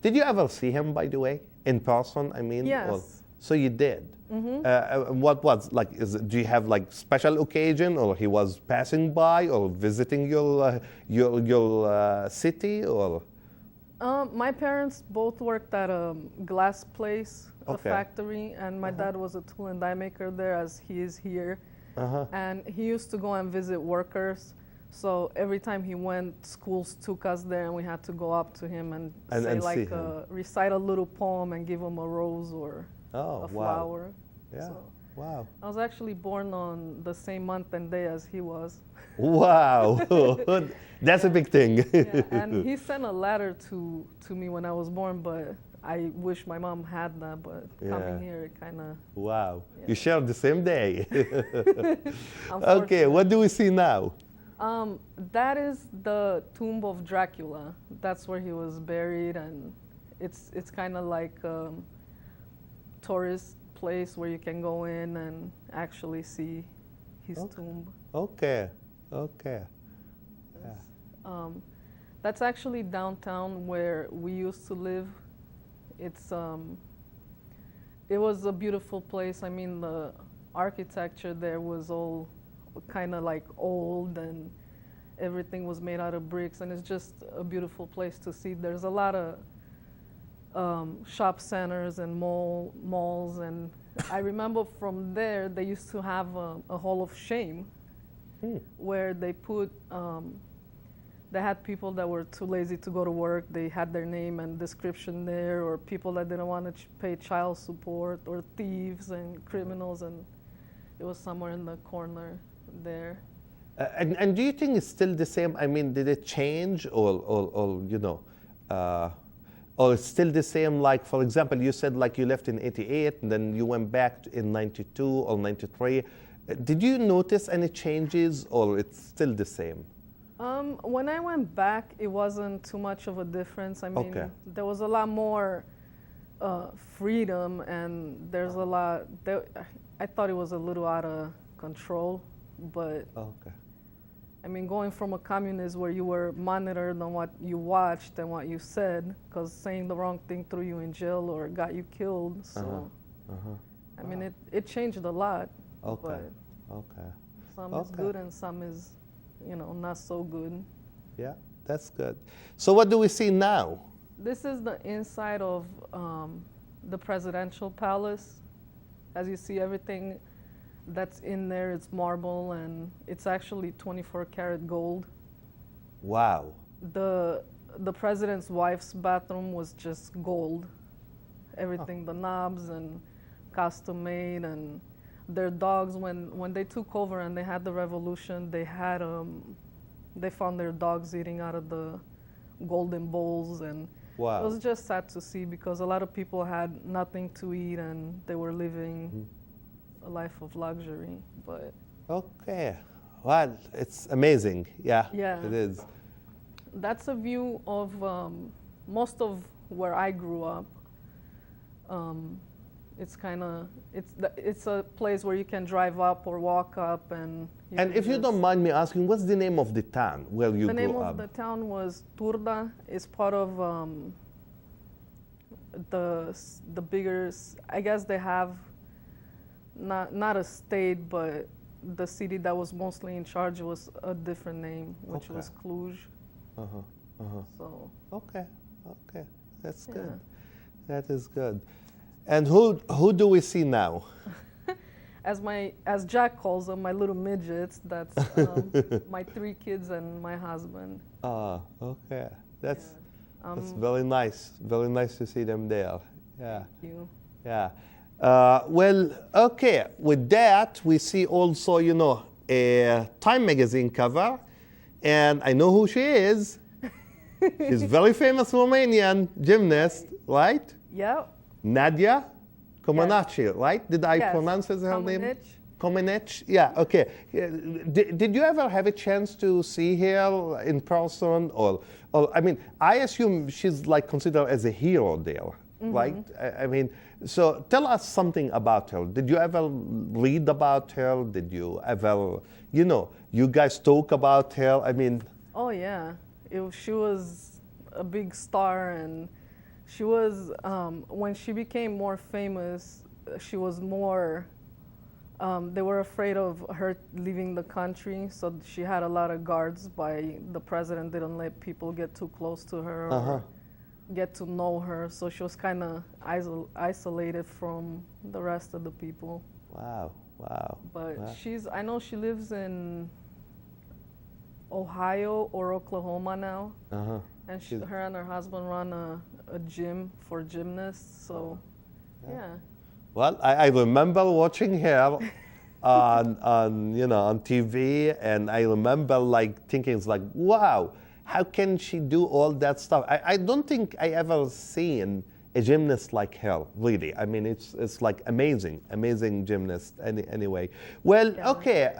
Did you ever see him, by the way, in person? I mean, Yes. so you did. What was like? Do you have like special occasion, or he was passing by, or visiting your city, or? My parents both worked at a glass place, a Okay. factory, and my dad was a tool and die maker there, as he is here. Uh-huh. And he used to go and visit workers. So every time he went, schools took us there, and we had to go up to him and say And see like, him. recite a little poem and give him a rose or Oh, a wow. flower. Yeah. So Wow. I was actually born on the same month and day as he was. Wow. That's a big thing. Yeah, and he sent a letter to me when I was born, but I wish my mom had that, but Yeah. coming here, it kind of... Wow. Yeah. You share the same day. Okay, what do we see now? That is the tomb of Dracula. That's where he was buried, and it's kind of like tourist place where you can go in and actually see his tomb. Okay. Okay. That's actually downtown where we used to live. It's it was a beautiful place. I mean, the architecture there was all kind of like old, and everything was made out of bricks, and it's just a beautiful place to see. There's a lot of shop centers and malls, and I remember from there they used to have a hall of shame where they put they had people that were too lazy to go to work. They had their name and description there, or people that didn't want to pay child support, or thieves and criminals, and it was somewhere in the corner there. And do you think it's still the same? I mean, did it change, or you know, or it's still the same? Like, for example, you said like you left in '88, and then you went back in '92 or '93. Did you notice any changes, or it's still the same? When I went back, it wasn't too much of a difference. I mean, Okay. there was a lot more freedom, and there's a lot. I thought it was a little out of control, but Okay. I mean, going from a communist where you were monitored on what you watched and what you said, because saying the wrong thing threw you in jail or got you killed. So, I mean, it changed a lot. Okay. But Okay. some is good and some is, not so good. Yeah, that's good. So what do we see now? This is the inside of the presidential palace. As you see, everything that's in there, it's marble, and it's actually 24 karat gold. Wow. The president's wife's bathroom was just gold. Everything, the knobs and custom made, and their dogs, when they took over and they had the revolution, they had they found their dogs eating out of the golden bowls, and Wow. it was just sad to see, because a lot of people had nothing to eat and they were living a life of luxury. But Okay. Well, it's amazing. Yeah, Yeah. it is. that's a view of most of where I grew up. It's kind of it's a place where you can drive up or walk up, and And can if you just- don't mind me asking, what's the name of the town where you the grew name up? of the town was Turda. It's part of the bigger. I guess they have not a state, but the city that was mostly in charge was a different name, which Okay. was Cluj. So Okay, okay, that's Yeah. good. That is good. And who do we see now? as Jack calls them, my little midgets. That's my 3 kids and my husband. Ah, okay. That's Yeah. very nice. Very nice to see them there. Yeah, Thank you. yeah. Well, okay. With that, we see also, a Time magazine cover, and I know who she is. She's very famous Romanian gymnast, right? Yep. Nadia Comaneci, right? Did I Yes. pronounce her name? Comaneci. Comaneci? Yeah, okay. Did you ever have a chance to see her in person? Or I mean, I assume she's like considered as a hero there, right? I mean, so tell us something about her. Did you ever read about her? Did you ever, you guys talk about her? I mean, Oh yeah, she was a big star, and she was, when she became more famous, she was more, they were afraid of her leaving the country, so she had a lot of guards by the president, didn't let people get too close to her or get to know her, so she was kind of isolated from the rest of the people. Wow, wow. But wow. I know she lives in Ohio or Oklahoma now, and her and her husband run a gym for gymnasts, so yeah. Well, I remember watching her on TV, and I remember like thinking, it's like, wow, how can she do all that stuff? I don't think I ever seen a gymnast like her, really. I mean, it's like amazing gymnast anyway. Well, okay,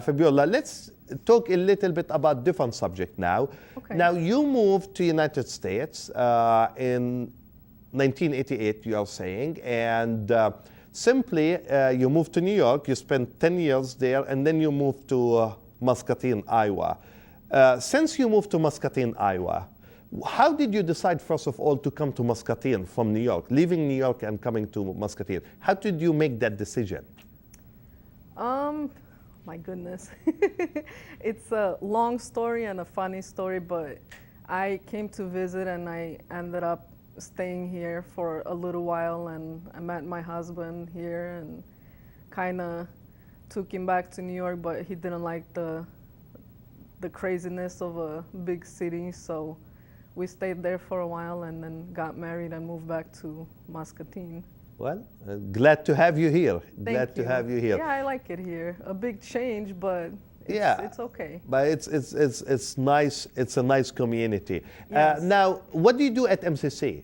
Fabiola, let's talk a little bit about different subject now. Okay. Now, you moved to United States in 1988, you are saying, and simply you moved to New York, you spent 10 years there, and then you moved to Muscatine, Iowa. Since you moved to Muscatine, Iowa, how did you decide, first of all, to come to Muscatine from New York, leaving New York and coming to Muscatine? How did you make that decision? My goodness. It's a long story and a funny story, but I came to visit and I ended up staying here for a little while, and I met my husband here and kind of took him back to New York, but he didn't like the craziness of a big city, so we stayed there for a while and then got married and moved back to Muscatine. Well, glad to have you here. Thank you. To have you here. Yeah, I like it here. A big change, but it's okay. But it's nice. It's a nice community. Yes. Now, what do you do at MCC?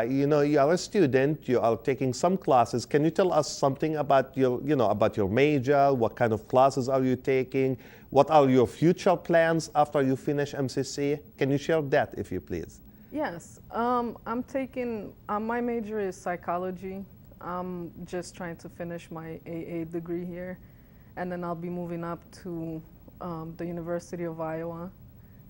You are a student. You are taking some classes. Can you tell us something about your major? What kind of classes are you taking? What are your future plans after you finish MCC? Can you share that, if you please? Yes, I'm taking. My major is psychology. I'm just trying to finish my AA degree here, and then I'll be moving up to the University of Iowa.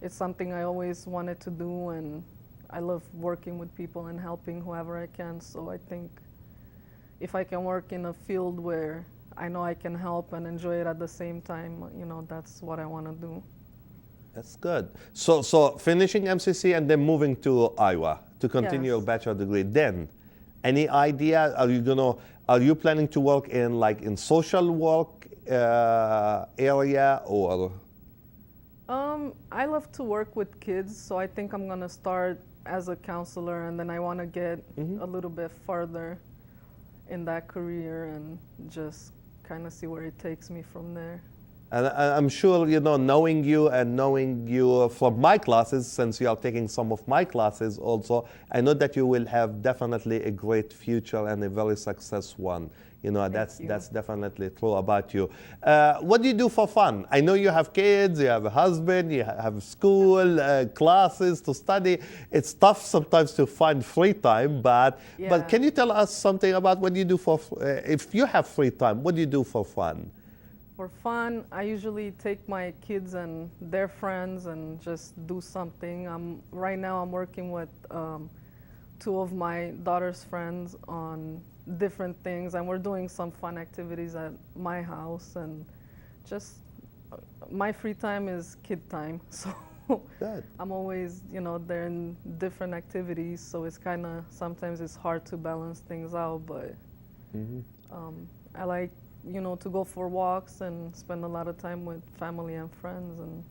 It's something I always wanted to do, and I love working with people and helping whoever I can. So I think if I can work in a field where I know I can help and enjoy it at the same time, that's what I want to do. That's good. So finishing MCC and then moving to Iowa to continue your Yes. bachelor degree. Then, any idea? Are you planning to work in social work area or? I love to work with kids, so I think I'm gonna start as a counselor, and then I want to get a little bit further in that career and just kind of see where it takes me from there. And I'm sure, knowing you from my classes, since you are taking some of my classes also, I know that you will have definitely a great future and a very successful one. That's definitely true about you. What do you do for fun? I know you have kids, you have a husband, you have school, classes to study. It's tough sometimes to find free time, but can you tell us something about what you do if you have free time, what do you do for fun? For fun, I usually take my kids and their friends and just do something. Right now I'm working with two of my daughter's friends on different things, and we're doing some fun activities at my house, and just my free time is kid time. So Good. I'm always, they're in different activities, so it's sometimes it's hard to balance things out, but I like to go for walks and spend a lot of time with family and friends, and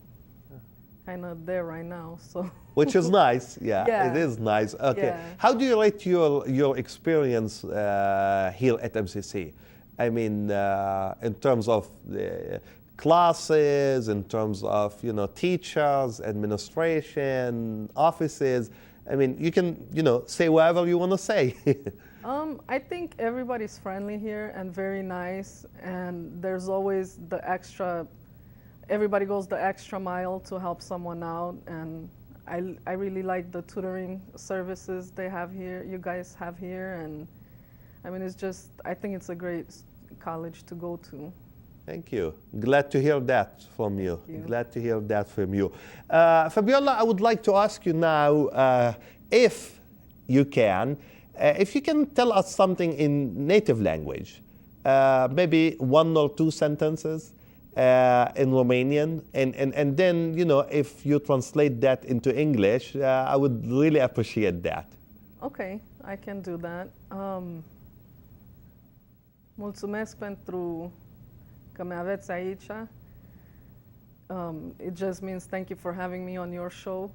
kind of there right now. So which is nice. Yeah, it is nice. Okay. Yeah. How do you rate your experience here at MCC? I mean, in terms of classes, in terms of teachers, administration, offices. I mean, you can say whatever you want to say. I think everybody's friendly here and very nice, and there's always everybody goes the extra mile to help someone out, and I really like the tutoring services you guys have here, and I mean, I think it's a great college to go to. Thank you. Glad to hear that from you. Thank you. Glad to hear that from you. Fabiola, I would like to ask you now, if you can, if you can tell us something in native language, maybe one or two sentences in Romanian, and then, you know, if you translate that into English, I would really appreciate that. Okay, I can do that. Mulțumesc pentru că mi-aveți aici. It just means thank you for having me on your show.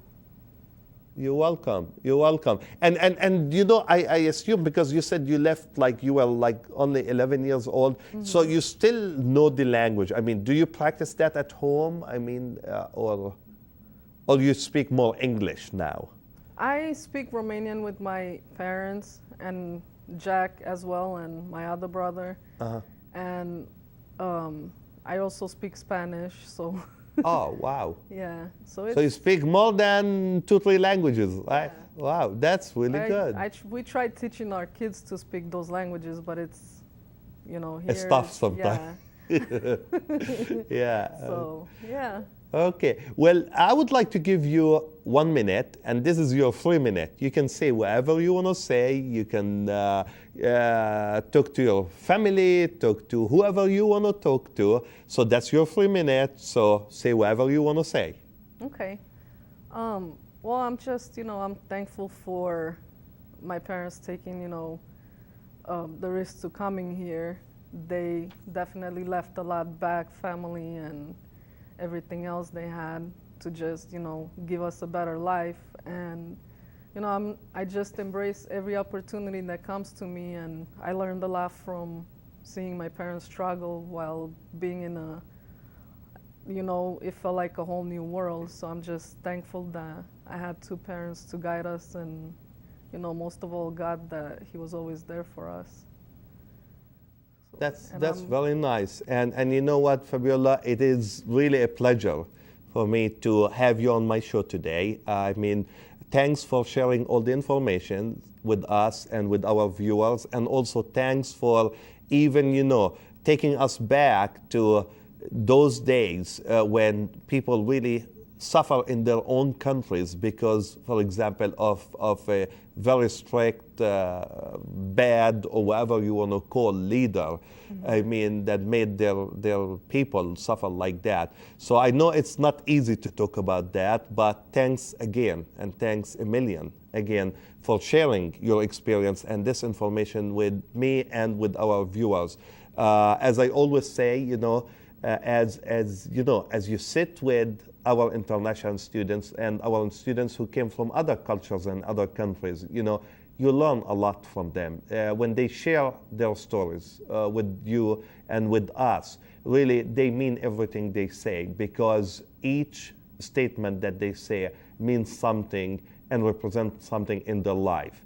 You're welcome. You're welcome. And you know, I assume because you said you left like you were like only 11 years old, so you still know the language. I mean, do you practice that at home? I mean, or you speak more English now? I speak Romanian with my parents and Jack as well, and my other brother. And I also speak Spanish, so Oh, wow. yeah. So it's, So you speak more than 2-3 languages, right? Yeah. Wow, that's really good. We tried teaching our kids to speak those languages, but it's, you know, here It's tough sometimes. Yeah. Yeah. So yeah. Okay. Well, I would like to give you 1 minute, and this is your free minute. You can say whatever you want to say. You can talk to your family, talk to whoever you want to talk to. So that's your free minute. So say whatever you want to say. Okay. Well, I'm just, you know, I'm thankful for my parents taking, you know, the risk to coming here. They definitely left a lot back, family and everything else they had, to just, you know, give us a better life. And, you know, I just embrace every opportunity that comes to me, and I learned a lot from seeing my parents struggle while being in a, you know, it felt like a whole new world. So I'm just thankful that I had two parents to guide us, and, you know, most of all, God, that He was always there for us. That's very nice. And you know what, Fabiola, it is really a pleasure for me to have you on my show today. I mean, thanks for sharing all the information with us and with our viewers, and also thanks for even, you know, taking us back to those days when people really suffer in their own countries because, for example, of a very strict, bad, or whatever you want to call, leader. I mean, that made their people suffer like that. So I know it's not easy to talk about that, but thanks again, and thanks a million again for sharing your experience and this information with me and with our viewers. As I always say, you know, as you know, as you sit with our international students and our students who came from other cultures and other countries, you know, you learn a lot from them. When they share their stories with you and with us, really, they mean everything they say, because each statement that they say means something and represents something in their life.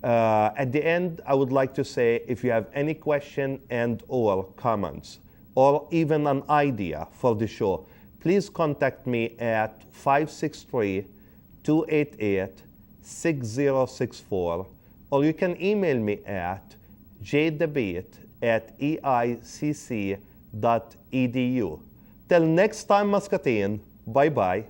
At the end, I would like to say, if you have any question and or comments, or even an idea for the show, please contact me at 563-288-6064, or you can email me at jdebate@eicc.edu. Till next time, Muscatine, bye-bye.